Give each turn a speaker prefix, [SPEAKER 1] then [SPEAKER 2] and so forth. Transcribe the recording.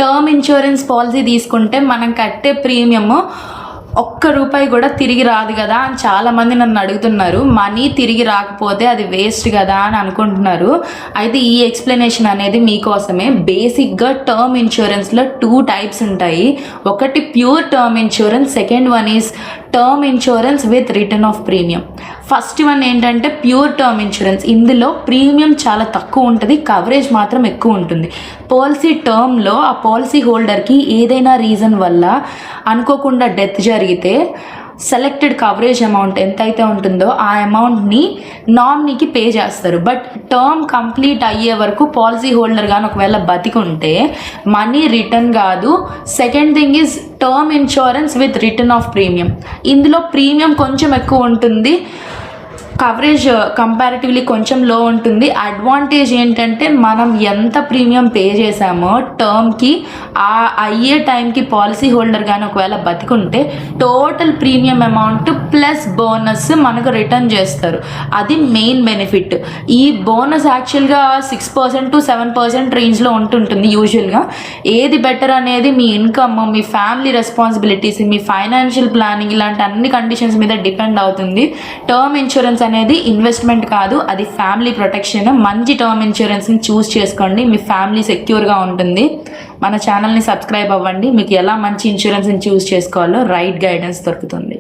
[SPEAKER 1] Term insurance policy తీసుకుంటే మనం కట్టే ప్రీమియము ₹1 కూడా తిరిగి రాదు కదా అని చాలామంది నన్ను అడుగుతున్నారు. మనీ తిరిగి రాకపోతే అది వేస్ట్ కదా అని అనుకుంటున్నారు. అయితే ఈ ఎక్స్ప్లెనేషన్ అనేది మీకోసమే. బేసిక్గా టర్మ్ ఇన్సూరెన్స్లో 2 టైప్స్ ఉంటాయి. ఒకటి pure term insurance, second one is term insurance with return of premium. First one ఏంటంటే ప్యూర్ టర్మ్ ఇన్సూరెన్స్. ఇందులో ప్రీమియం చాలా తక్కువ ఉంటుంది, కవరేజ్ మాత్రం ఎక్కువ ఉంటుంది. పాలసీ టర్మ్లో ఆ పాలసీ హోల్డర్కి ఏదైనా రీజన్ వల్ల అనుకోకుండా డెత్ జరిగితే సెలెక్టెడ్ కవరేజ్ అమౌంట్ ఎంతైతే ఉంటుందో ఆ అమౌంట్ని నామినీకి పే చేస్తారు. బట్ టర్మ్ కంప్లీట్ అయ్యే వరకు పాలసీ హోల్డర్ కానీ ఒకవేళ బతికుంటే మనీ రిటర్న్ కాదు. Second thing is term insurance with return of premium. ఇందులో ప్రీమియం కొంచెం ఎక్కువ ఉంటుంది, కవరేజ్ కంపారిటివ్లీ కొంచెం లో ఉంటుంది. అడ్వాంటేజ్ ఏంటంటే మనం ఎంత ప్రీమియం పే చేసామో టర్మ్కి ఆ అయ్యే టైంకి పాలసీ హోల్డర్ కానీ ఒకవేళ బతికుంటే total premium amount plus bonus మనకు రిటర్న్ చేస్తారు. అది మెయిన్ బెనిఫిట్. ఈ బోనస్ యాక్చువల్గా 6% to 7% రేంజ్లో ఉంటుంటుంది యూజువల్గా. ఏది బెటర్ అనేది మీ ఇన్కమ్, మీ ఫ్యామిలీ రెస్పాన్సిబిలిటీస్, మీ ఫైనాన్షియల్ ప్లానింగ్ ఇలాంటి అన్ని కండిషన్స్ మీద డిపెండ్ అవుతుంది. టర్మ్ ఇన్సూరెన్స్ అనేది ఇన్వెస్ట్మెంట్ కాదు, అది ఫ్యామిలీ ప్రొటెక్షన్. మంచి టర్మ్ ఇన్సూరెన్స్ని చూస్ చేసుకోండి, మీ ఫ్యామిలీ సెక్యూర్గా ఉంటుంది. మన ఛానల్ని సబ్స్క్రైబ్ అవ్వండి, మీకు ఎలా మంచి ఇన్సూరెన్స్ని చూస్ చేసుకోవాలో రైట్ గైడెన్స్ దొరుకుతుంది.